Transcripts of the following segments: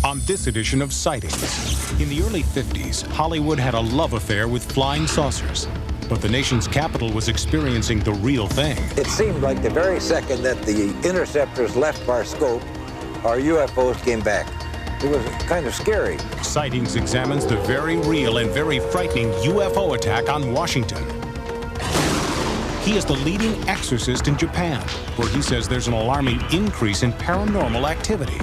on this edition of Sightings. In the early 50s, Hollywood had a love affair with flying saucers. But the nation's capital was experiencing the real thing. It seemed like the very second that the interceptors left our scope, our UFOs came back. It was kind of scary. Sightings examines the very real and very frightening UFO attack on Washington. He is the leading exorcist in Japan, where he says there's an alarming increase in paranormal activity.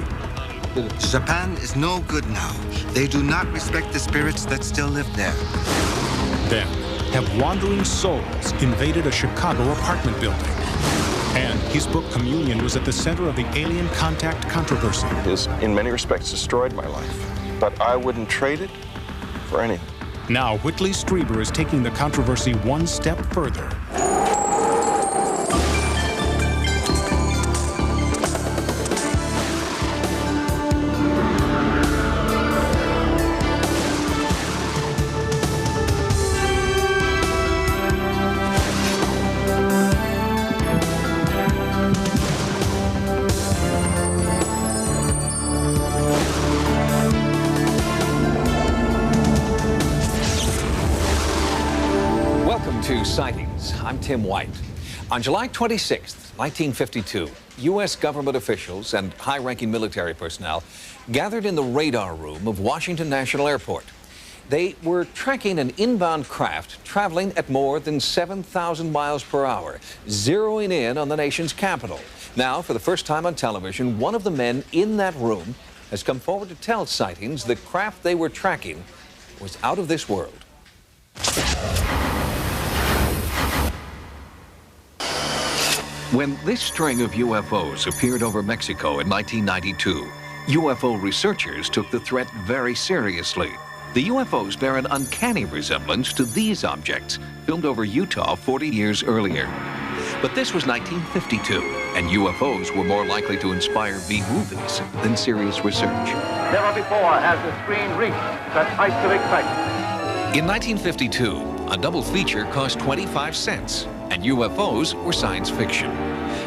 Japan is no good now. They do not respect the spirits that still live there. Then, have wandering souls invaded a Chicago apartment building? And his book Communion was at the center of the alien contact controversy. It has, in many respects, destroyed my life. But I wouldn't trade it for anything. Now, Whitley Strieber is taking the controversy one step further. Sightings. I'm Tim White. On July 26, 1952, U.S. government officials and high-ranking military personnel gathered in the radar room of Washington National Airport. They were tracking an inbound craft traveling at more than 7,000 miles per hour, zeroing in on the nation's capital. Now, for the first time on television, one of the men in that room has come forward to tell Sightings the craft they were tracking was out of this world. When this string of UFOs appeared over Mexico in 1992, UFO researchers took the threat very seriously. The UFOs bear an uncanny resemblance to these objects, filmed over Utah 40 years earlier. But this was 1952, and UFOs were more likely to inspire B-movies than serious research. Never before has the screen reached such heights of excitement. In 1952, a double feature cost 25 cents. And UFOs were science fiction.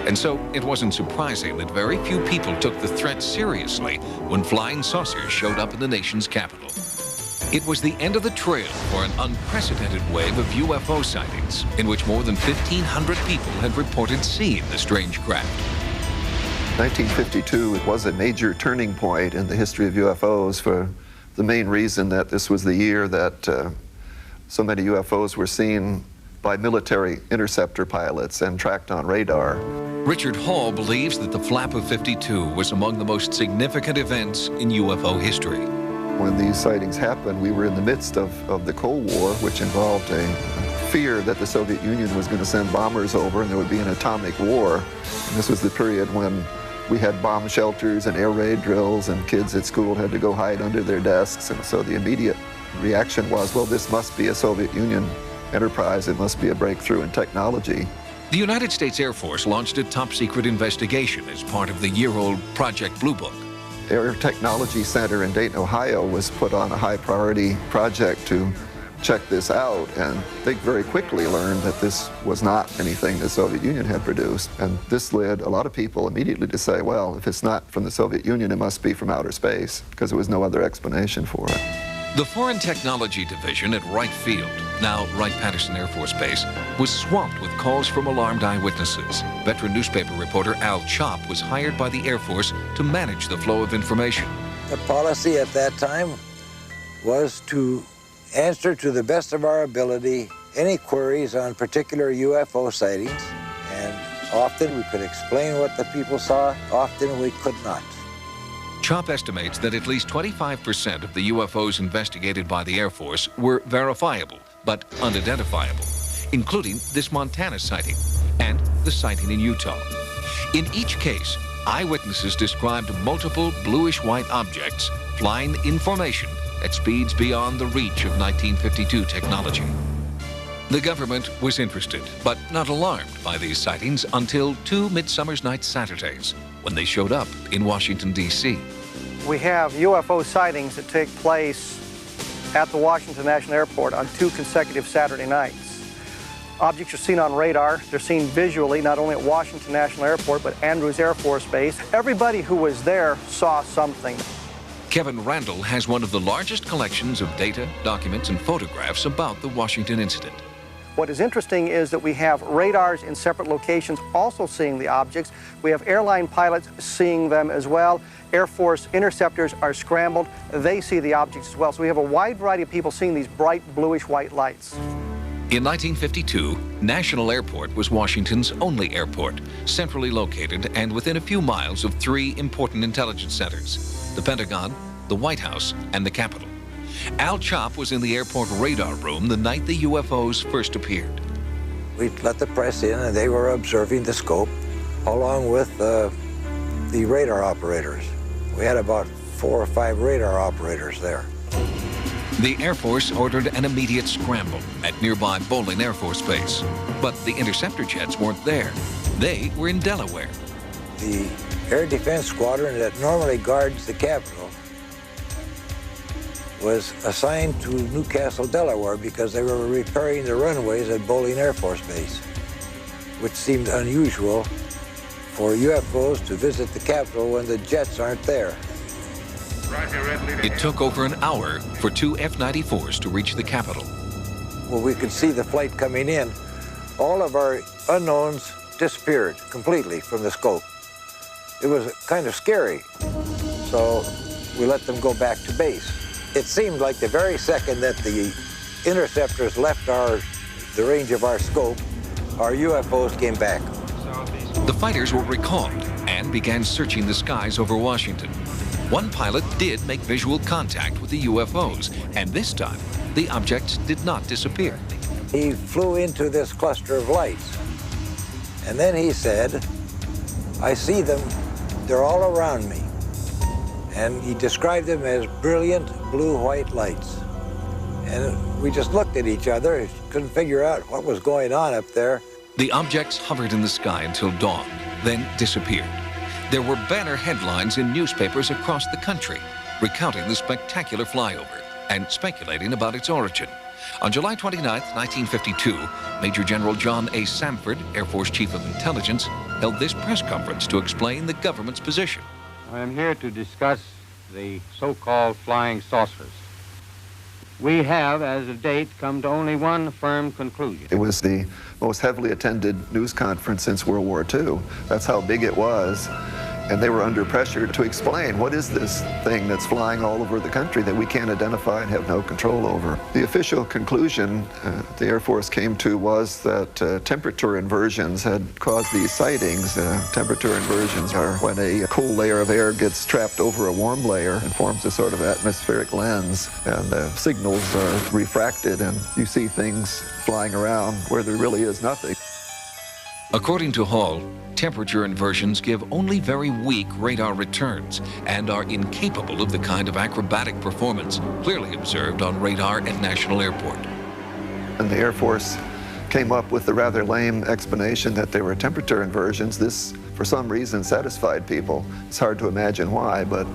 And so it wasn't surprising that very few people took the threat seriously when flying saucers showed up in the nation's capital. It was the end of the trail for an unprecedented wave of UFO sightings, in which more than 1,500 people had reported seeing the strange craft. 1952, it was a major turning point in the history of UFOs for the main reason that this was the year that so many UFOs were seen by military interceptor pilots and tracked on radar. Richard Hall believes that the Flap of 52 was among the most significant events in UFO history. When these sightings happened, we were in the midst of the Cold War, which involved a fear that the Soviet Union was going to send bombers over and there would be an atomic war. And this was the period when we had bomb shelters and air raid drills, and kids at school had to go hide under their desks. And so the immediate reaction was, well, this must be a Soviet Union enterprise. It must be a breakthrough in technology. The United States Air Force launched a top-secret investigation as part of the year-old Project Blue Book. Air Technology Center in Dayton, Ohio was put on a high-priority project to check this out, and they very quickly learned that this was not anything the Soviet Union had produced. And this led a lot of people immediately to say, well, if it's not from the Soviet Union, it must be from outer space, because there was no other explanation for it. The Foreign Technology Division at Wright Field, now Wright-Patterson Air Force Base, was swamped with calls from alarmed eyewitnesses. Veteran newspaper reporter Al Chop was hired by the Air Force to manage the flow of information. The policy at that time was to answer to the best of our ability any queries on particular UFO sightings, and often we could explain what the people saw, often we could not. Chop estimates that at least 25% of the UFOs investigated by the Air Force were verifiable, but unidentifiable, including this Montana sighting and the sighting in Utah. In each case, eyewitnesses described multiple bluish-white objects flying in formation at speeds beyond the reach of 1952 technology. The government was interested, but not alarmed by these sightings until two Midsummer's Night Saturdays, when they showed up in Washington, D.C. We have UFO sightings that take place at the Washington National Airport on 2 consecutive Saturday nights. Objects are seen on radar. They're seen visually, not only at Washington National Airport, but Andrews Air Force Base. Everybody who was there saw something. Kevin Randall has one of the largest collections of data, documents, and photographs about the Washington incident. What is interesting is that we have radars in separate locations also seeing the objects. We have airline pilots seeing them as well. Air Force interceptors are scrambled. They see the objects as well. So we have a wide variety of people seeing these bright bluish-white lights. In 1952, National Airport was Washington's only airport, centrally located and within a few miles of three important intelligence centers: the Pentagon, the White House, and the Capitol. Al Chop was in the airport radar room the night the UFOs first appeared. We let the press in, and they were observing the scope, along with the radar operators. We had about 4 or 5 radar operators there. The Air Force ordered an immediate scramble at nearby Bolin Air Force Base. But the interceptor jets weren't there. They were in Delaware. The Air Defense Squadron that normally guards the Capitol was assigned to Newcastle, Delaware, because they were repairing the runways at Bolin Air Force Base, which seemed unusual for UFOs to visit the Capitol when the jets aren't there. It took over an hour for 2 F-94s to reach the Capitol. Well, we could see the flight coming in. All of our unknowns disappeared completely from the scope. It was kind of scary, so we let them go back to base. It seemed like the very second that the interceptors left the range of our scope, our UFOs came back. The fighters were recalled and began searching the skies over Washington. One pilot did make visual contact with the UFOs, and this time, the objects did not disappear. He flew into this cluster of lights, and then he said, "I see them, they're all around me." And he described them as brilliant blue-white lights. And we just looked at each other, couldn't figure out what was going on up there. The objects hovered in the sky until dawn, then disappeared. There were banner headlines in newspapers across the country, recounting the spectacular flyover and speculating about its origin. On July 29, 1952, Major General John A. Samford, Air Force Chief of Intelligence, held this press conference to explain the government's position. I am here to discuss the so-called flying saucers. We have, as of date, come to only one firm conclusion. It was the most heavily attended news conference since World War II. That's how big it was. And they were under pressure to explain, what is this thing that's flying all over the country that we can't identify and have no control over? The official conclusion the Air Force came to was that temperature inversions had caused these sightings. Temperature inversions are when a cool layer of air gets trapped over a warm layer and forms a sort of atmospheric lens, and the signals are refracted, and you see things flying around where there really is nothing. According to Hall, temperature inversions give only very weak radar returns and are incapable of the kind of acrobatic performance clearly observed on radar at National Airport. And the Air Force came up with the rather lame explanation that there were temperature inversions. This, for some reason, satisfied people. It's hard to imagine why, but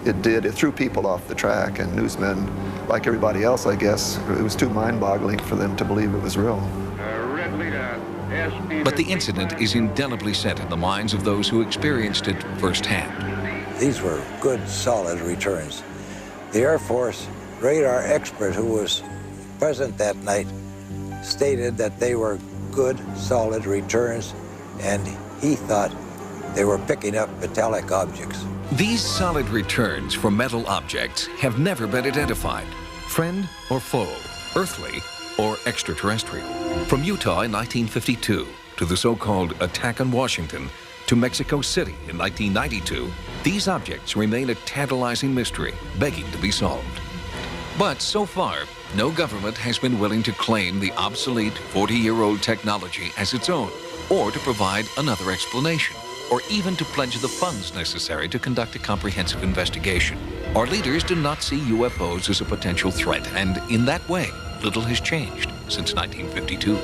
it did. It threw people off the track, and newsmen, like everybody else, I guess, it was too mind-boggling for them to believe it was real. But the incident is indelibly set in the minds of those who experienced it firsthand. These were good, solid returns. The Air Force radar expert who was present that night stated that they were good, solid returns, and he thought they were picking up metallic objects. These solid returns from metal objects have never been identified, friend or foe, earthly or extraterrestrial. From Utah in 1952 to the so-called attack on Washington to Mexico City in 1992, these objects remain a tantalizing mystery, begging to be solved. But so far, no government has been willing to claim the obsolete 40-year-old technology as its own, or to provide another explanation, or even to pledge the funds necessary to conduct a comprehensive investigation. Our leaders do not see UFOs as a potential threat, and in that way, little has changed since 1952.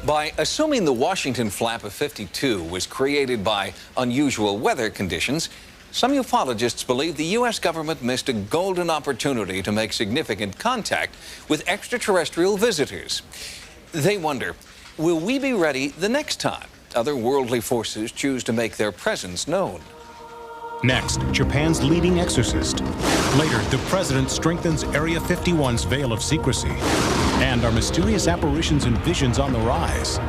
By assuming the Washington flap of 52 was created by unusual weather conditions, some ufologists believe the U.S. government missed a golden opportunity to make significant contact with extraterrestrial visitors. They wonder, will we be ready the next time other worldly forces choose to make their presence known? Next, Japan's leading exorcist. Later, the president strengthens Area 51's veil of secrecy. And our mysterious apparitions and visions on the rise.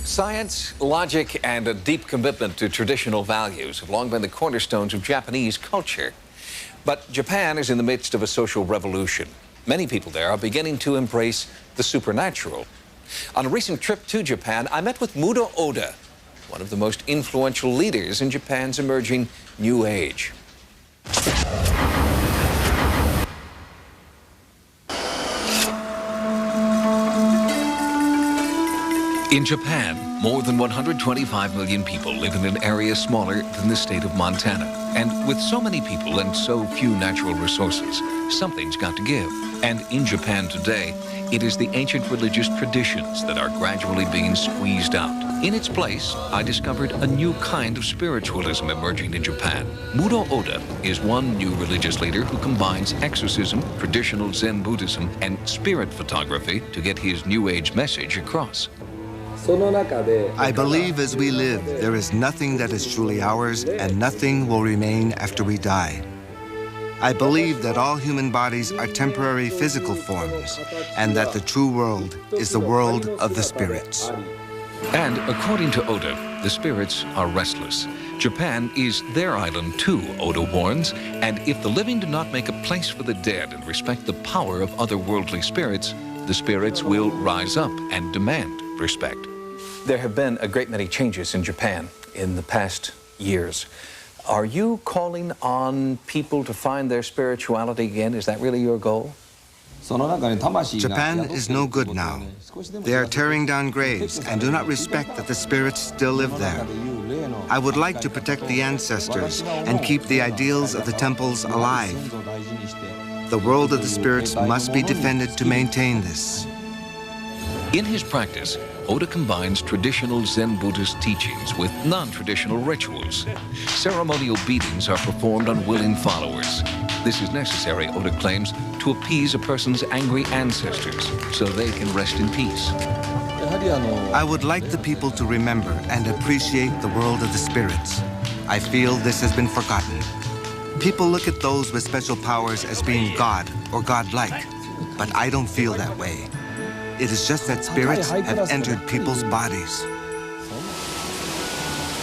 Science, logic, and a deep commitment to traditional values have long been the cornerstones of Japanese culture. But Japan is in the midst of a social revolution. Many people there are beginning to embrace the supernatural. On a recent trip to Japan, I met with Mudo Oda, one of the most influential leaders in Japan's emerging New Age. In Japan, more than 125 million people live in an area smaller than the state of Montana. And with so many people and so few natural resources, something's got to give. And in Japan today, it is the ancient religious traditions that are gradually being squeezed out. In its place, I discovered a new kind of spiritualism emerging in Japan. Mudo Oda is one new religious leader who combines exorcism, traditional Zen Buddhism, and spirit photography to get his New Age message across. I believe as we live, there is nothing that is truly ours, and nothing will remain after we die. I believe that all human bodies are temporary physical forms, and that the true world is the world of the spirits. And according to Oda, the spirits are restless. Japan is their island too, Oda warns, and if the living do not make a place for the dead and respect the power of otherworldly spirits, the spirits will rise up and demand respect. There have been a great many changes in Japan in the past years. Are you calling on people to find their spirituality again? Is that really your goal? Japan is no good now. They are tearing down graves and do not respect that the spirits still live there. I would like to protect the ancestors and keep the ideals of the temples alive. The world of the spirits must be defended to maintain this. In his practice, Oda combines traditional Zen Buddhist teachings with non-traditional rituals. Ceremonial beatings are performed on willing followers. This is necessary, Oda claims, to appease a person's angry ancestors so they can rest in peace. I would like the people to remember and appreciate the world of the spirits. I feel this has been forgotten. People look at those with special powers as being God or godlike, but I don't feel that way. It is just that spirits have entered people's bodies.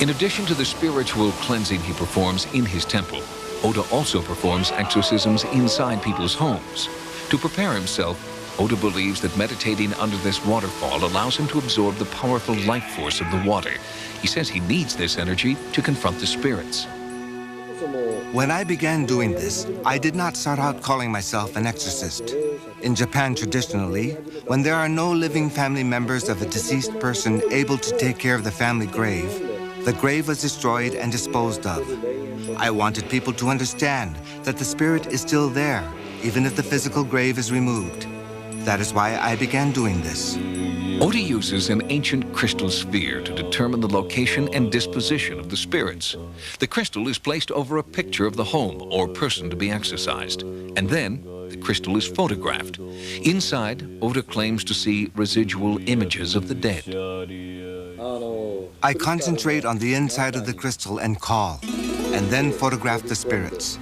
In addition to the spiritual cleansing he performs in his temple, Oda also performs exorcisms inside people's homes. To prepare himself, Oda believes that meditating under this waterfall allows him to absorb the powerful life force of the water. He says he needs this energy to confront the spirits. When I began doing this, I did not start out calling myself an exorcist. In Japan, traditionally, when there are no living family members of a deceased person able to take care of the family grave, the grave was destroyed and disposed of. I wanted people to understand that the spirit is still there, even if the physical grave is removed. That is why I began doing this. Oda uses an ancient crystal sphere to determine the location and disposition of the spirits. The crystal is placed over a picture of the home or person to be exorcised, and then the crystal is photographed. Inside, Oda claims to see residual images of the dead. I concentrate on the inside of the crystal and call, and then photograph the spirits.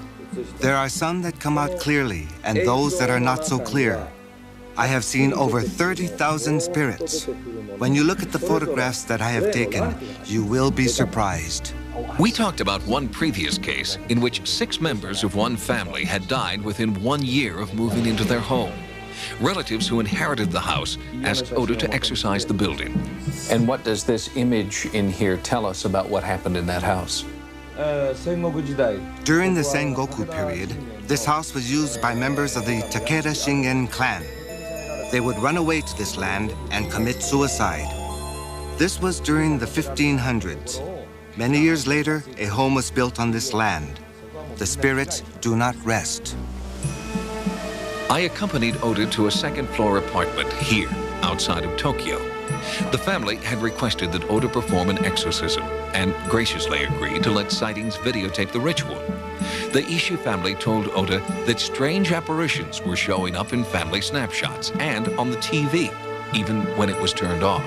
There are some that come out clearly, and those that are not so clear. I have seen over 30,000 spirits. When you look at the photographs that I have taken, you will be surprised. We talked about one previous case in which 6 members of one family had died within 1 year of moving into their home. Relatives who inherited the house asked Oda to exorcise the building. And what does this image in here tell us about what happened in that house? During the Sengoku period, this house was used by members of the Takeda Shingen clan. They would run away to this land and commit suicide. This was during the 1500s. Many years later, a home was built on this land. The spirits do not rest. I accompanied Oda to a second-floor apartment here, outside of Tokyo. The family had requested that Oda perform an exorcism and graciously agreed to let Sightings videotape the ritual. The Ishii family told Oda that strange apparitions were showing up in family snapshots and on the TV. even when it was turned off.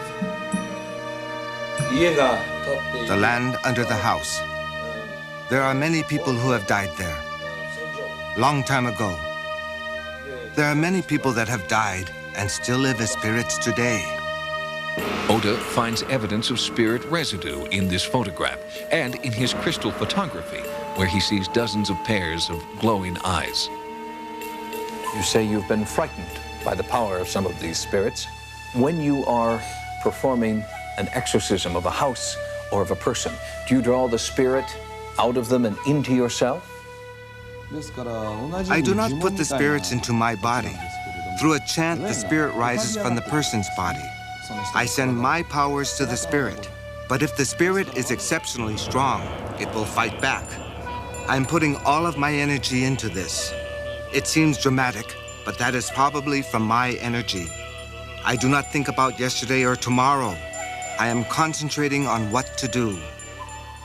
The land under the house. There are many people who have died there. Long time ago. There are many people that have died and still live as spirits today. Oda finds evidence of spirit residue in this photograph and in his crystal photography, where he sees dozens of pairs of glowing eyes. You say you've been frightened by the power of some of these spirits. When you are performing an exorcism of a house or of a person, do you draw the spirit out of them and into yourself? I do not put the spirits into my body. Through a chant, the spirit rises from the person's body. I send my powers to the spirit. But if the spirit is exceptionally strong, it will fight back. I'm putting all of my energy into this. It seems dramatic, but that is probably from my energy. I do not think about yesterday or tomorrow. I am concentrating on what to do.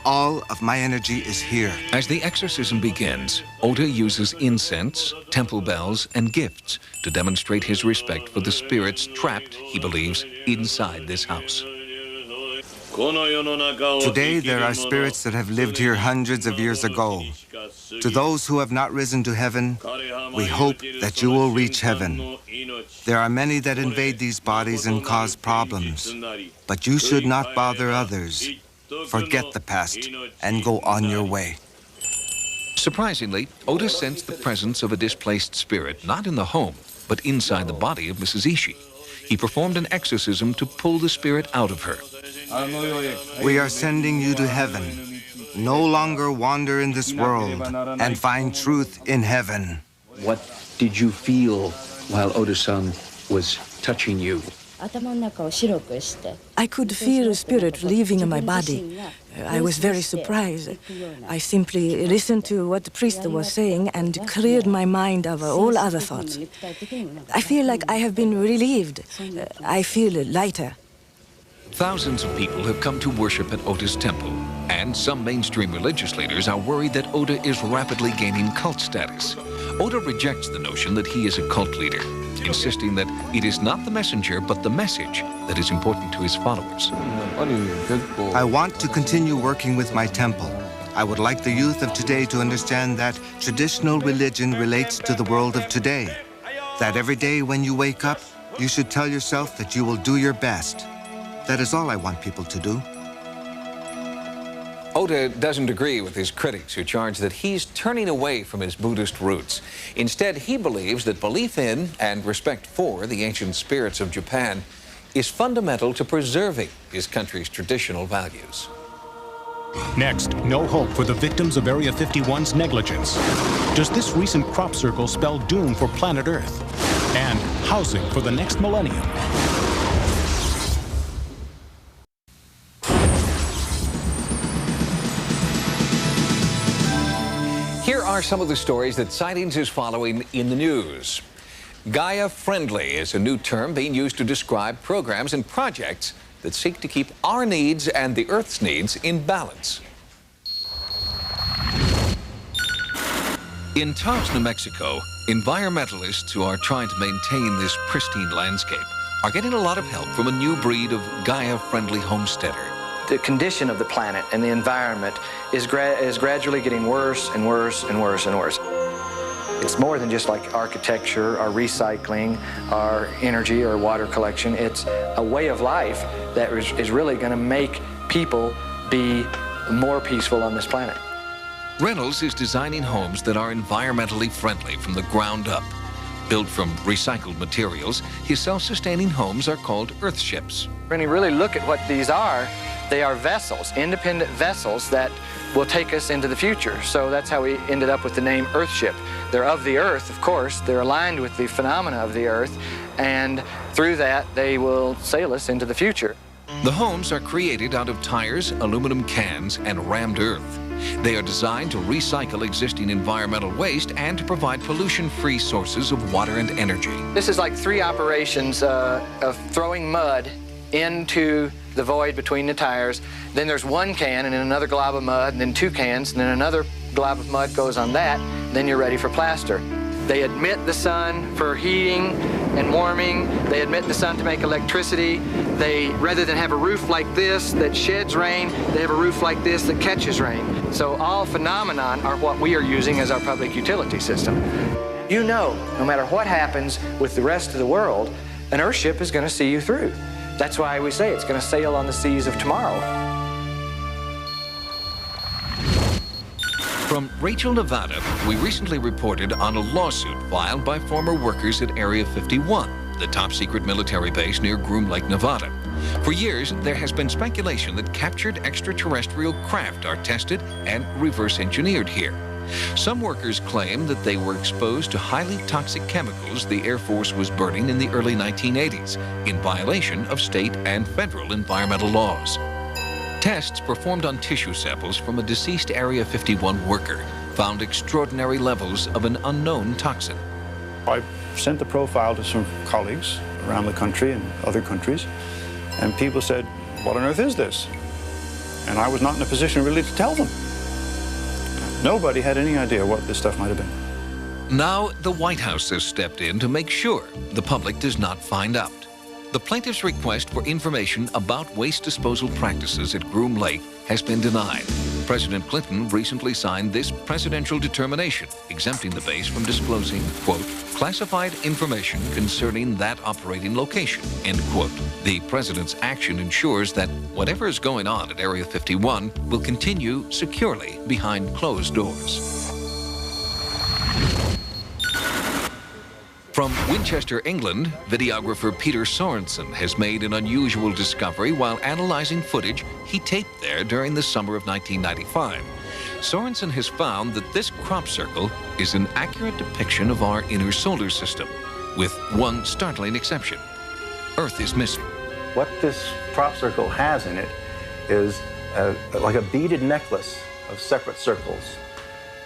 All of my energy is here. As the exorcism begins, Oda uses incense, temple bells, and gifts to demonstrate his respect for the spirits trapped, he believes, inside this house. Today, there are spirits that have lived here hundreds of years ago. To those who have not risen to heaven, we hope that you will reach heaven. There are many that invade these bodies and cause problems, but you should not bother others. Forget the past and go on your way. Surprisingly, Oda sensed the presence of a displaced spirit, not in the home, but inside the body of Mrs. Ishii. He performed an exorcism to pull the spirit out of her. We are sending you to heaven. No longer wander in this world and find truth in heaven. What did you feel while Oda-san was touching you? I could feel a spirit leaving my body. I was very surprised. I simply listened to what the priest was saying and cleared my mind of all other thoughts. I feel like I have been relieved. I feel lighter. Thousands of people have come to worship at Oda's temple, and some mainstream religious leaders are worried that Oda is rapidly gaining cult status. Oda rejects the notion that he is a cult leader, insisting that it is not the messenger but the message that is important to his followers. I want to continue working with my temple. I would like the youth of today to understand that traditional religion relates to the world of today. That every day when you wake up, you should tell yourself that you will do your best. That is all I want people to do. Oda doesn't agree with his critics who charge that he's turning away from his Buddhist roots. Instead, he believes that belief in and respect for the ancient spirits of Japan is fundamental to preserving his country's traditional values. Next, no hope for the victims of Area 51's negligence. Does this recent crop circle spell doom for planet Earth? And housing for the next millennium? Here are some of the stories that Sightings is following in the news. Gaia-friendly is a new term being used to describe programs and projects that seek to keep our needs and the Earth's needs in balance. In Taos, New Mexico, environmentalists who are trying to maintain this pristine landscape are getting a lot of help from a new breed of Gaia-friendly homesteader. The condition of the planet and the environment is gradually getting worse and worse and worse and worse. It's more than just like architecture or recycling or energy or water collection. It's a way of life that is really going to make people be more peaceful on this planet. Reynolds is designing homes that are environmentally friendly from the ground up. Built from recycled materials, his self-sustaining homes are called earthships. When you really look at what these are, they are vessels, independent vessels that will take us into the future. So that's how we ended up with the name Earthship. They're of the Earth, of course. They're aligned with the phenomena of the Earth, and through that, they will sail us into the future. The homes are created out of tires, aluminum cans, and rammed earth. They are designed to recycle existing environmental waste and to provide pollution-free sources of water and energy. This is like 3 operations of throwing mud into the void between the tires. Then there's 1 can and then another glob of mud, and then 2 cans, and then another glob of mud goes on that. Then you're ready for plaster. They admit the sun for heating and warming. They admit the sun to make electricity. They, rather than have a roof like this that sheds rain, they have a roof like this that catches rain. So all phenomenon are what we are using as our public utility system. You know, no matter what happens with the rest of the world, an Earthship is going to see you through. That's why we say it's going to sail on the seas of tomorrow. From Rachel, Nevada, we recently reported on a lawsuit filed by former workers at Area 51, the top-secret military base near Groom Lake, Nevada. For years, there has been speculation that captured extraterrestrial craft are tested and reverse-engineered here. Some workers claim that they were exposed to highly toxic chemicals the Air Force was burning in the early 1980s, in violation of state and federal environmental laws. Tests performed on tissue samples from a deceased Area 51 worker found extraordinary levels of an unknown toxin. I sent the profile to some colleagues around the country and other countries, and people said, "What on earth is this?" And I was not in a position really to tell them. Nobody had any idea what this stuff might have been. Now, the White House has stepped in to make sure the public does not find out. The plaintiff's request for information about waste disposal practices at Groom Lake has been denied. President Clinton recently signed this presidential determination, exempting the base from disclosing, quote, classified information concerning that operating location, end quote. The president's action ensures that whatever is going on at Area 51 will continue securely behind closed doors. From Winchester, England, videographer Peter Sorensen has made an unusual discovery while analyzing footage he taped there during the summer of 1995. Sorensen has found that this crop circle is an accurate depiction of our inner solar system, with one startling exception. Earth is missing. What this crop circle has in it is like a beaded necklace of separate circles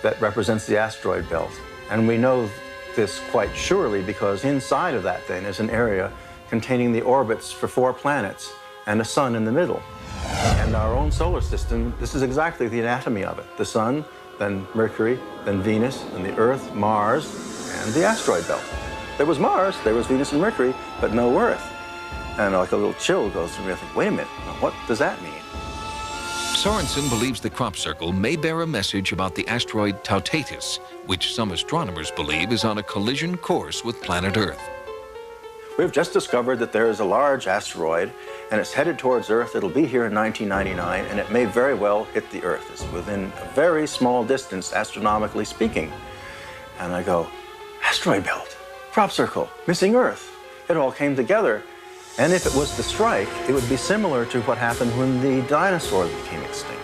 that represents the asteroid belt. And we know this quite surely because inside of that thing is an area containing the orbits for 4 planets and a sun in the middle. And our own solar system, this is exactly the anatomy of it. The sun, then Mercury, then Venus, and the Earth, Mars, and the asteroid belt. There was Mars, there was Venus and Mercury, but no Earth. And like a little chill goes through me. I think, wait a minute, what does that mean? Sorensen believes the crop circle may bear a message about the asteroid Tautatis, which some astronomers believe is on a collision course with planet Earth. We've just discovered that there is a large asteroid, and it's headed towards Earth. It'll be here in 1999, and it may very well hit the Earth. It's within a very small distance, astronomically speaking. And I go, asteroid belt, crop circle, missing Earth. It all came together. And if it was to strike, it would be similar to what happened when the dinosaurs became extinct.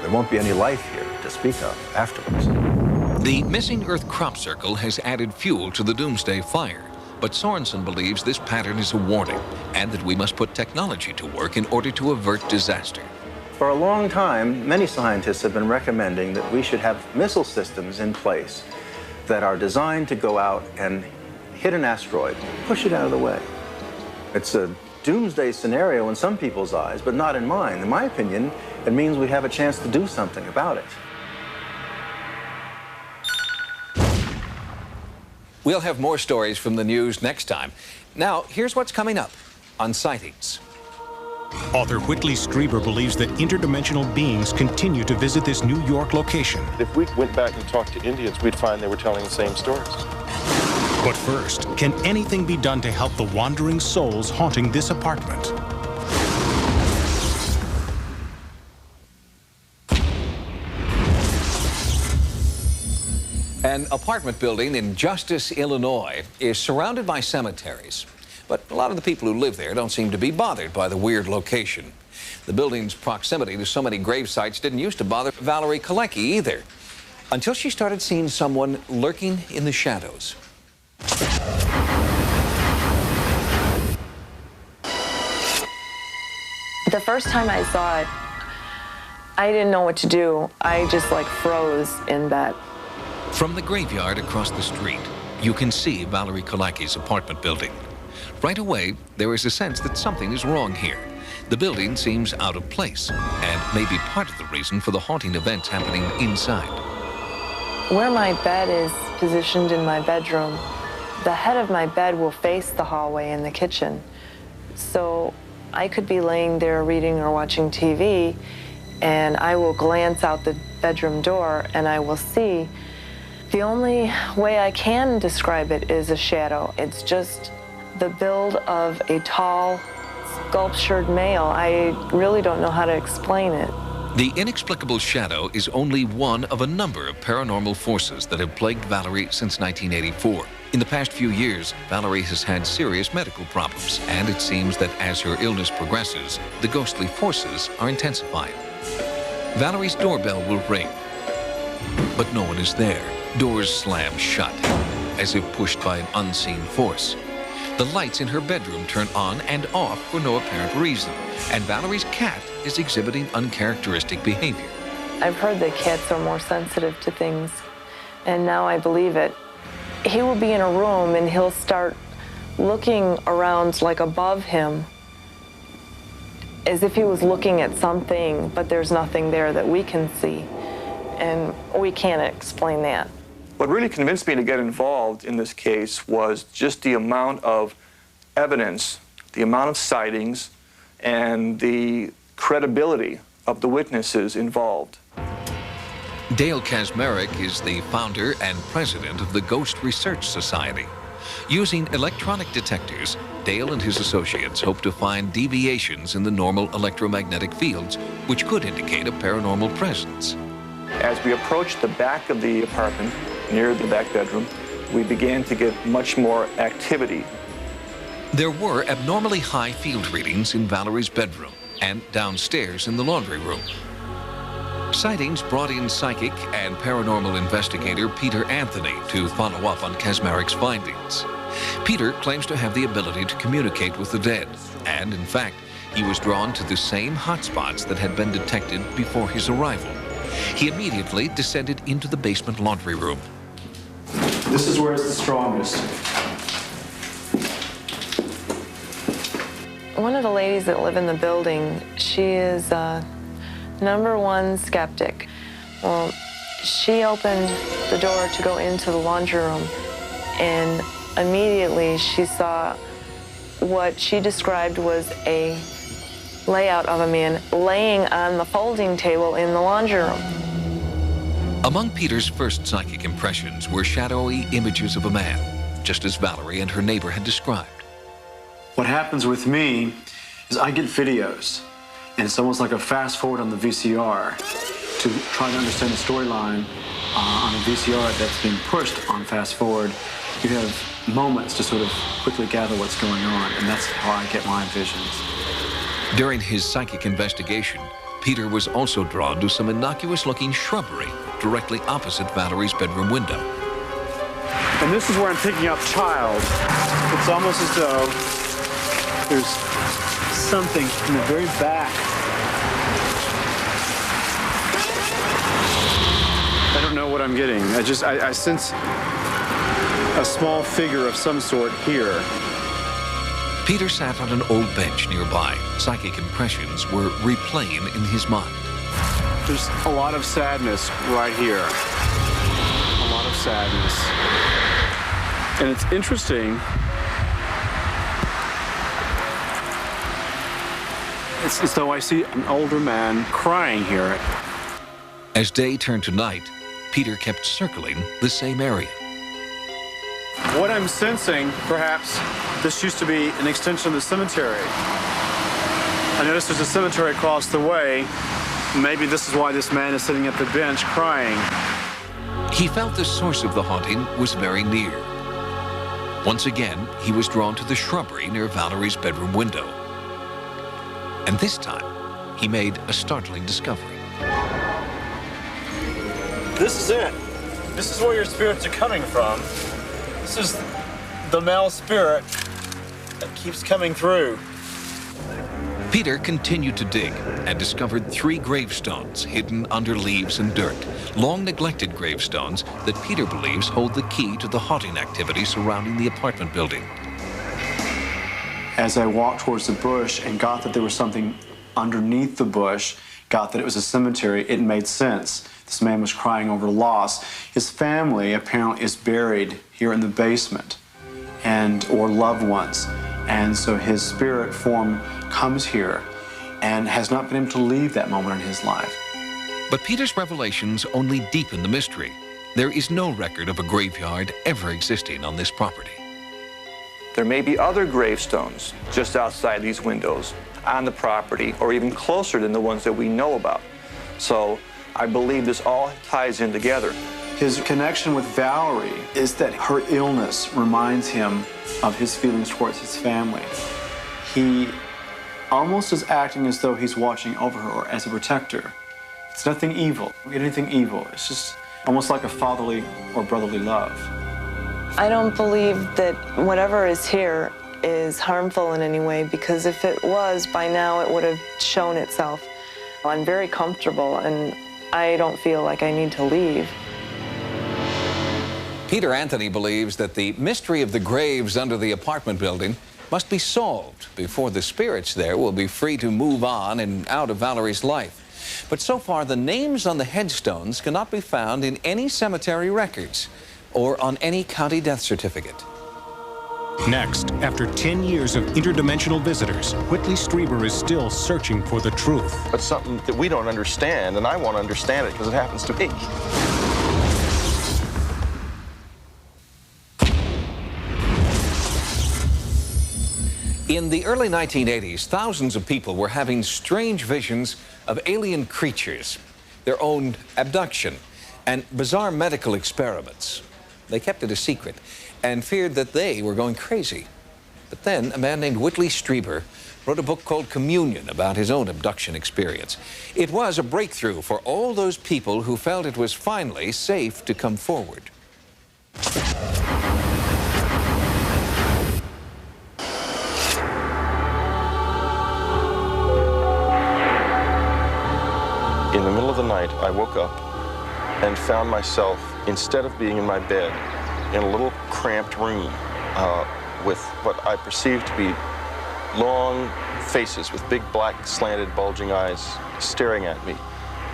There won't be any life here to speak of afterwards. The missing Earth crop circle has added fuel to the doomsday fire, but Sorensen believes this pattern is a warning and that we must put technology to work in order to avert disaster. For a long time, many scientists have been recommending that we should have missile systems in place that are designed to go out and hit an asteroid, push it out of the way. It's a doomsday scenario in some people's eyes, but not in mine. In my opinion, it means we have a chance to do something about it. We'll have more stories from the news next time. Now, here's what's coming up on Sightings. Author Whitley Strieber believes that interdimensional beings continue to visit this New York location. If we went back and talked to Indians, we'd find they were telling the same stories. But first, can anything be done to help the wandering souls haunting this apartment? An apartment building in Justice, Illinois is surrounded by cemeteries. But a lot of the people who live there don't seem to be bothered by the weird location. The building's proximity to so many grave sites didn't used to bother Valerie Kalecki either, until she started seeing someone lurking in the shadows. The first time I saw it, I didn't know what to do. I just froze in bed. From the graveyard across the street, you can see Valerie Kalecki's apartment building. Right away, there is a sense that something is wrong here. The building seems out of place and may be part of the reason for the haunting events happening inside. Where my bed is positioned in my bedroom. The head of my bed will face the hallway in the kitchen. So I could be laying there reading or watching TV, and I will glance out the bedroom door and I will see. The only way I can describe it is a shadow. It's just the build of a tall, sculptured male. I really don't know how to explain it. The inexplicable shadow is only one of a number of paranormal forces that have plagued Valerie since 1984. In the past few years, Valerie has had serious medical problems, and it seems that as her illness progresses, the ghostly forces are intensifying. Valerie's doorbell will ring, but no one is there. Doors slam shut, as if pushed by an unseen force. The lights in her bedroom turn on and off for no apparent reason, and Valerie's cat is exhibiting uncharacteristic behavior. I've heard that cats are more sensitive to things, and now I believe it. He will be in a room and he'll start looking around like above him, as if he was looking at something, but there's nothing there that we can see, and we can't explain that. What really convinced me to get involved in this case was just the amount of evidence, the amount of sightings, and the credibility of the witnesses involved. Dale Kaczmarek is the founder and president of the Ghost Research Society. Using electronic detectors, Dale and his associates hope to find deviations in the normal electromagnetic fields, which could indicate a paranormal presence. As we approached the back of the apartment, near the back bedroom, we began to get much more activity. There were abnormally high field readings in Valerie's bedroom and downstairs in the laundry room. Sightings brought in psychic and paranormal investigator Peter Anthony to follow up on Kaczmarek's findings. Peter claims to have the ability to communicate with the dead, and in fact, he was drawn to the same hotspots that had been detected before his arrival. He immediately descended into the basement laundry room. This is where it's the strongest. One of the ladies that live in the building, she is #1 skeptic. Well, she opened the door to go into the laundry room, and immediately she saw what she described was a layout of a man laying on the folding table in the laundry room. Among Peter's first psychic impressions were shadowy images of a man, just as Valerie and her neighbor had described. What happens with me is I get videos, and it's almost like a fast forward on the VCR to try to understand the storyline on a VCR that's being pushed on fast forward. You have moments to sort of quickly gather what's going on, and that's how I get my visions. During his psychic investigation, Peter was also drawn to some innocuous-looking shrubbery directly opposite Valerie's bedroom window. And this is where I'm picking up child. It's almost as though there's something in the very back. I don't know what I'm getting. I sense a small figure of some sort here. Peter sat on an old bench nearby. Psychic impressions were replaying in his mind. There's a lot of sadness right here. A lot of sadness. And it's interesting. It's as though I see an older man crying here. As day turned to night, Peter kept circling the same area. What I'm sensing, perhaps, this used to be an extension of the cemetery. I noticed there's a cemetery across the way. Maybe this is why this man is sitting at the bench crying. He felt the source of the haunting was very near. Once again, he was drawn to the shrubbery near Valerie's bedroom window. And this time, he made a startling discovery. This is it. This is where your spirits are coming from. This is the male spirit that keeps coming through. Peter continued to dig and discovered 3 gravestones hidden under leaves and dirt, long-neglected gravestones that Peter believes hold the key to the haunting activity surrounding the apartment building. As I walked towards the bush and got that there was something underneath the bush, got that it was a cemetery, it made sense This man was crying over loss. His family apparently is buried here in the basement, or loved ones. And so his spirit form comes here and has not been able to leave that moment in his life. But Peter's revelations only deepen the mystery. There is no record of a graveyard ever existing on this property. There may be other gravestones just outside these windows on the property, or even closer than the ones that we know about. So I believe this all ties in together. His connection with Valerie is that her illness reminds him of his feelings towards his family. He almost is acting as though he's watching over her or as a protector. It's nothing evil, anything evil. It's just almost like a fatherly or brotherly love. I don't believe that whatever is here is harmful in any way, because if it was, by now it would have shown itself. I'm very comfortable, and I don't feel like I need to leave. Peter Anthony believes that the mystery of the graves under the apartment building must be solved before the spirits there will be free to move on and out of Valerie's life. But so far, the names on the headstones cannot be found in any cemetery records or on any county death certificate. Next, after 10 years of interdimensional visitors, Whitley Strieber is still searching for the truth. It's something that we don't understand, and I want to understand it because it happens to me. In the early 1980s, thousands of people were having strange visions of alien creatures, their own abduction, and bizarre medical experiments. They kept it a secret and feared that they were going crazy. But then a man named Whitley Strieber wrote a book called Communion about his own abduction experience. It was a breakthrough for all those people who felt it was finally safe to come forward. In the middle of the night, I woke up and found myself, instead of being in my bed, in a little cramped room with what I perceived to be long faces with big black slanted bulging eyes staring at me.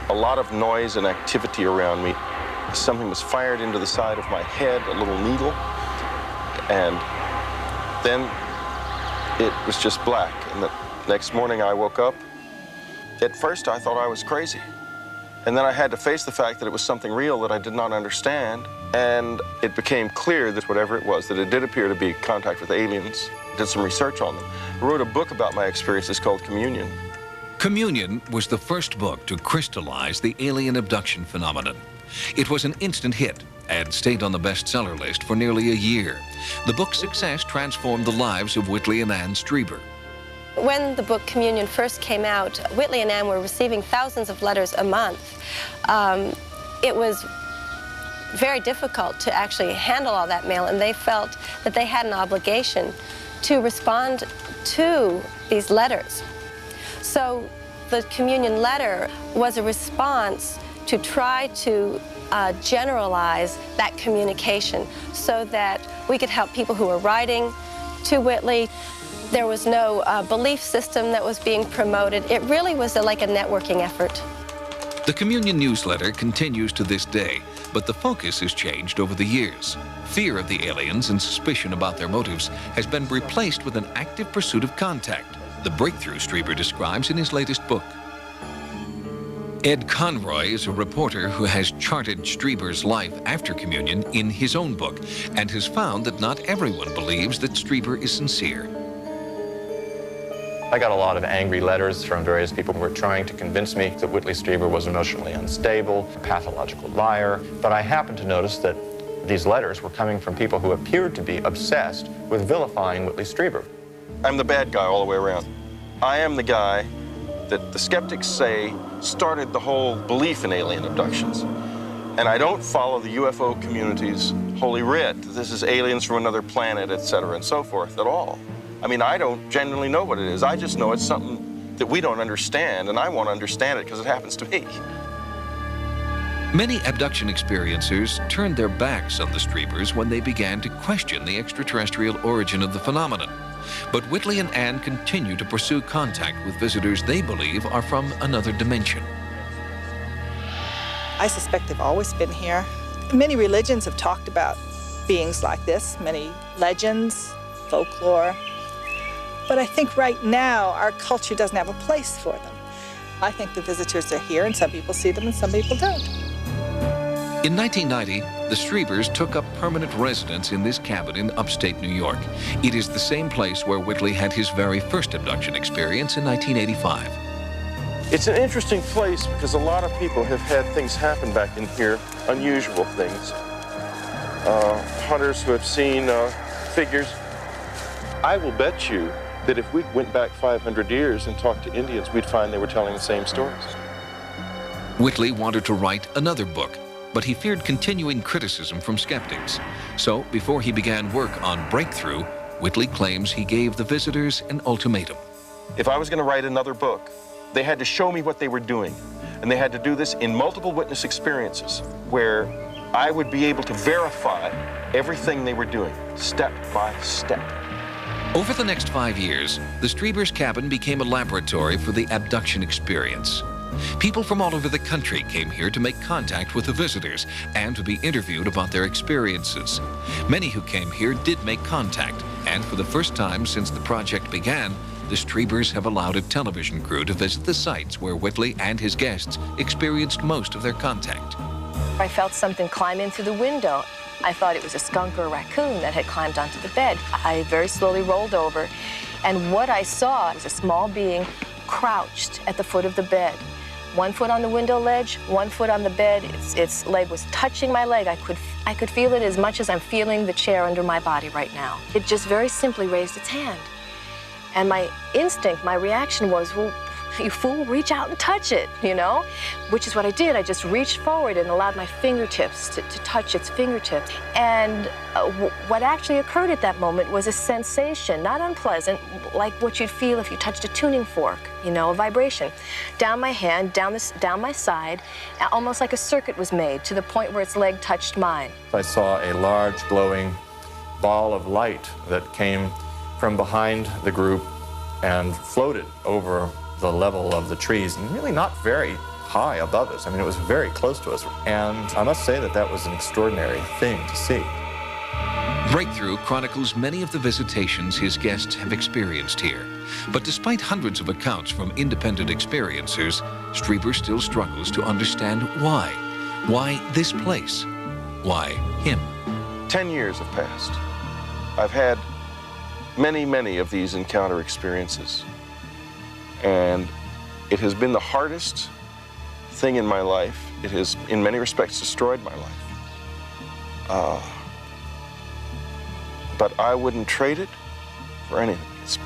A lot of noise and activity around me. Something was fired into the side of my head, a little needle, and then it was just black. And the next morning I woke up. At first I thought I was crazy. And then I had to face the fact that it was something real that I did not understand. And it became clear that whatever it was, that it did appear to be contact with aliens. I did some research on them. I wrote a book about my experiences called Communion. Communion was the first book to crystallize the alien abduction phenomenon. It was an instant hit and stayed on the bestseller list for nearly a year. The book's success transformed the lives of Whitley and Ann Strieber. When the book Communion first came out, Whitley and Ann were receiving thousands of letters a month. It was very difficult to actually handle all that mail, and they felt that they had an obligation to respond to these letters. So the Communion letter was a response to try to generalize that communication so that we could help people who were writing to Whitley. There was no belief system that was being promoted. It really was like a networking effort. The Communion newsletter continues to this day, but the focus has changed over the years. Fear of the aliens and suspicion about their motives has been replaced with an active pursuit of contact, the breakthrough Strieber describes in his latest book. Ed Conroy is a reporter who has charted Strieber's life after Communion in his own book and has found that not everyone believes that Strieber is sincere. I got a lot of angry letters from various people who were trying to convince me that Whitley Strieber was emotionally unstable, a pathological liar, but I happened to notice that these letters were coming from people who appeared to be obsessed with vilifying Whitley Strieber. I'm the bad guy all the way around. I am the guy that the skeptics say started the whole belief in alien abductions. And I don't follow the UFO community's holy writ. This is aliens from another planet, etc., and so forth at all. I mean, I don't genuinely know what it is. I just know it's something that we don't understand, and I want to understand it because it happens to me. Many abduction experiencers turned their backs on the Striebers when they began to question the extraterrestrial origin of the phenomenon. But Whitley and Ann continue to pursue contact with visitors they believe are from another dimension. I suspect they've always been here. Many religions have talked about beings like this, many legends, folklore. But I think right now our culture doesn't have a place for them. I think the visitors are here, and some people see them and some people don't. In 1990, the Strebers took up permanent residence in this cabin in upstate New York. It is the same place where Whitley had his very first abduction experience in 1985. It's an interesting place because a lot of people have had things happen back in here, unusual things. Hunters who have seen figures. I will bet you that if we went back 500 years and talked to Indians, we'd find they were telling the same stories. Whitley wanted to write another book, but he feared continuing criticism from skeptics. So before he began work on Breakthrough, Whitley claims he gave the visitors an ultimatum. If I was going to write another book, they had to show me what they were doing. And they had to do this in multiple witness experiences where I would be able to verify everything they were doing, step by step. Over the next 5 years, the Strebers' cabin became a laboratory for the abduction experience. People from all over the country came here to make contact with the visitors and to be interviewed about their experiences. Many who came here did make contact, and for the first time since the project began, the Strebers have allowed a television crew to visit the sites where Whitley and his guests experienced most of their contact. I felt something climb in through the window. I thought it was a skunk or a raccoon that had climbed onto the bed. I very slowly rolled over, and what I saw was a small being crouched at the foot of the bed. 1 foot on the window ledge, 1 foot on the bed. Its leg was touching my leg. I could feel it as much as I'm feeling the chair under my body right now. It just very simply raised its hand. And my instinct, my reaction was, well, you fool, reach out and touch it, you know? Which is what I did. I just reached forward and allowed my fingertips to touch its fingertips. And what actually occurred at that moment was a sensation, not unpleasant, like what you'd feel if you touched a tuning fork, you know, a vibration. Down my hand, down my side, almost like a circuit was made to the point where its leg touched mine. I saw a large glowing ball of light that came from behind the group and floated over the level of the trees, and really not very high above us. I mean, it was very close to us. And I must say that that was an extraordinary thing to see. Breakthrough chronicles many of the visitations his guests have experienced here. But despite hundreds of accounts from independent experiencers, Streber still struggles to understand why. Why this place? Why him? 10 years have passed. I've had many of these encounter experiences. And it has been the hardest thing in my life. It has, in many respects, destroyed my life. But I wouldn't trade it for anything. It's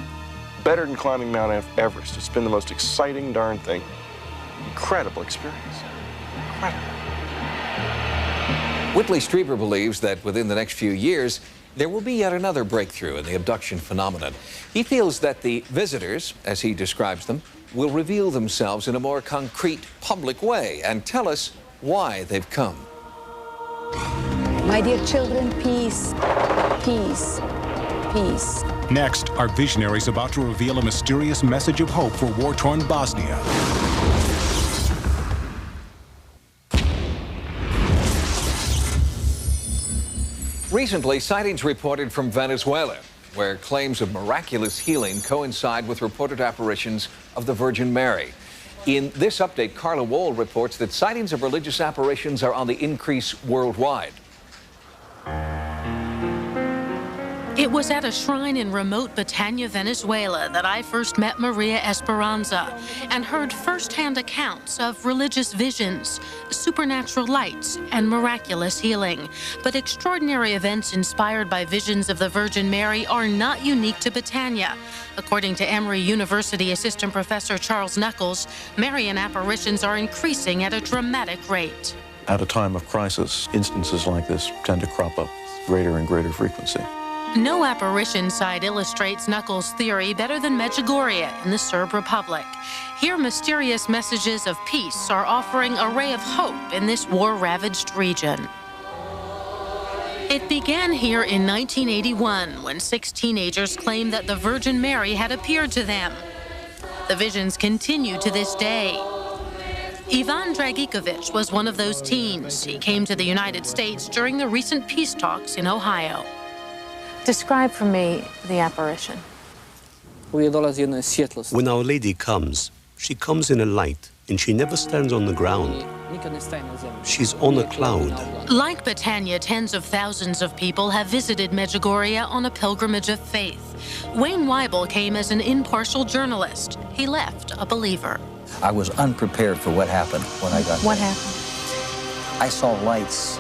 better than climbing Mount Everest. It's been the most exciting darn thing. Incredible experience. Incredible. Whitley Strieber believes that within the next few years, there will be yet another breakthrough in the abduction phenomenon. He feels that the visitors, as he describes them, will reveal themselves in a more concrete, public way and tell us why they've come. My dear children, peace, peace, peace. Next, our visionaries about to reveal a mysterious message of hope for war-torn Bosnia. Recently, sightings reported from Venezuela, where claims of miraculous healing coincide with reported apparitions of the Virgin Mary. In this update, Carla Wohl reports that sightings of religious apparitions are on the increase worldwide. It was at a shrine in remote Batania, Venezuela, that I first met Maria Esperanza and heard firsthand accounts of religious visions, supernatural lights, and miraculous healing. But extraordinary events inspired by visions of the Virgin Mary are not unique to Batania. According to Emory University assistant professor Charles Knuckles, Marian apparitions are increasing at a dramatic rate. At a time of crisis, instances like this tend to crop up with greater and greater frequency. No apparition site illustrates Knuckles' theory better than Medjugorje in the Serb Republic. Here, mysterious messages of peace are offering a ray of hope in this war-ravaged region. It began here in 1981 when 6 teenagers claimed that the Virgin Mary had appeared to them. The visions continue to this day. Ivan Dragikovich was one of those teens. He came to the United States during the recent peace talks in Ohio. Describe for me the apparition. When Our Lady comes, she comes in a light, and she never stands on the ground. She's on a cloud. Like Betania, tens of thousands of people have visited Medjugorje on a pilgrimage of faith. Wayne Weibel came as an impartial journalist. He left a believer. I was unprepared for what happened when I got there. What happened? I saw lights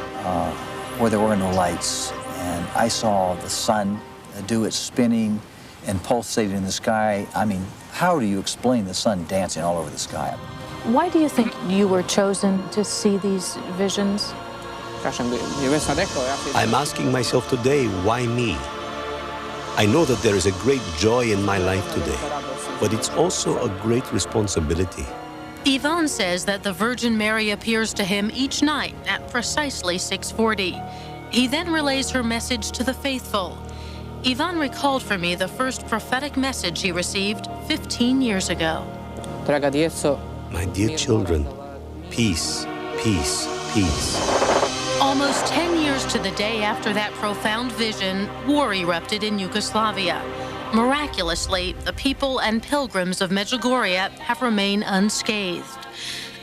where there were no lights, and I saw the sun do its spinning and pulsating in the sky. I mean, how do you explain the sun dancing all over the sky? Why do you think you were chosen to see these visions? I'm asking myself today, why me? I know that there is a great joy in my life today, but it's also a great responsibility. Ivan says that the Virgin Mary appears to him each night at precisely 6:40. He then relays her message to the faithful. Ivan recalled for me the first prophetic message he received 15 years ago. My dear children, peace, peace, peace. Almost 10 years to the day after that profound vision, war erupted in Yugoslavia. Miraculously, the people and pilgrims of Medjugorje have remained unscathed.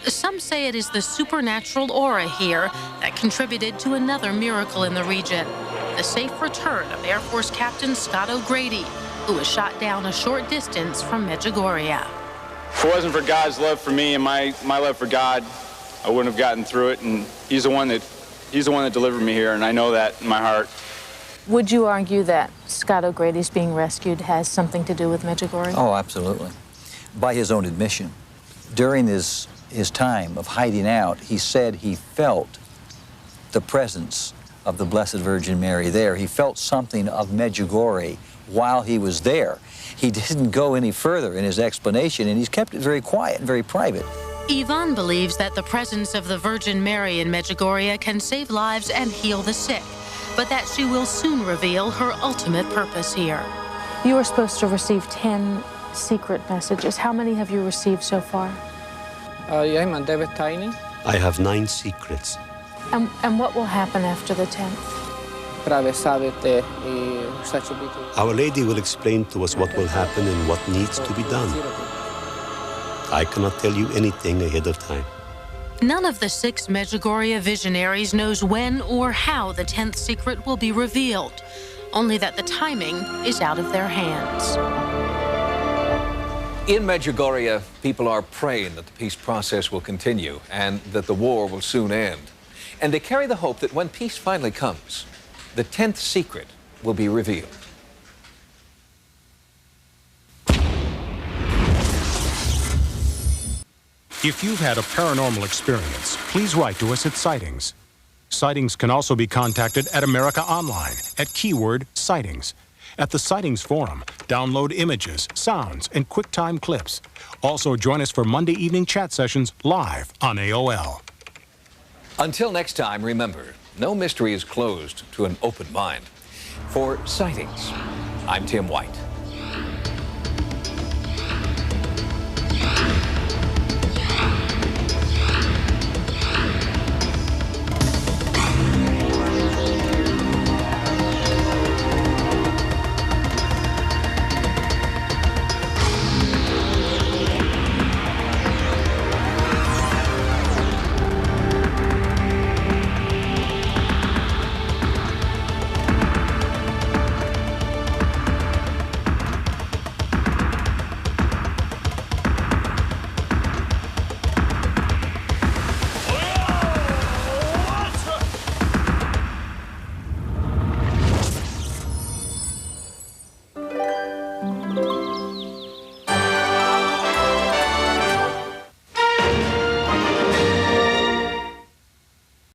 Some say it is the supernatural aura here that contributed to another miracle in the region, the safe return of Air Force Captain Scott O'Grady, who was shot down a short distance from Medjugorje. If it wasn't for God's love for me and my love for God, I wouldn't have gotten through it, and He's the one that delivered me here, and I know that in my heart. Would you argue that Scott O'Grady's being rescued has something to do with Medjugorje? Oh, absolutely. By his own admission. During his time of hiding out, he said he felt the presence of the Blessed Virgin Mary there. He felt something of Medjugorje while he was there. He didn't go any further in his explanation, and he's kept it very quiet and very private. Ivan believes that the presence of the Virgin Mary in Medjugorje can save lives and heal the sick, but that she will soon reveal her ultimate purpose here. You were supposed to receive 10 secret messages. How many have you received so far? I have 9 secrets. And what will happen after the 10th? Our Lady will explain to us what will happen and what needs to be done. I cannot tell you anything ahead of time. None of the 6 Medjugorje visionaries knows when or how the 10th secret will be revealed, only that the timing is out of their hands. In Medjugorje, people are praying that the peace process will continue and that the war will soon end. And they carry the hope that when peace finally comes, the 10th secret will be revealed. If you've had a paranormal experience, please write to us at Sightings. Sightings can also be contacted at America Online at keyword Sightings. At the Sightings Forum, download images, sounds, and QuickTime clips. Also join us for Monday evening chat sessions live on AOL. Until next time, remember, no mystery is closed to an open mind. For Sightings, I'm Tim White.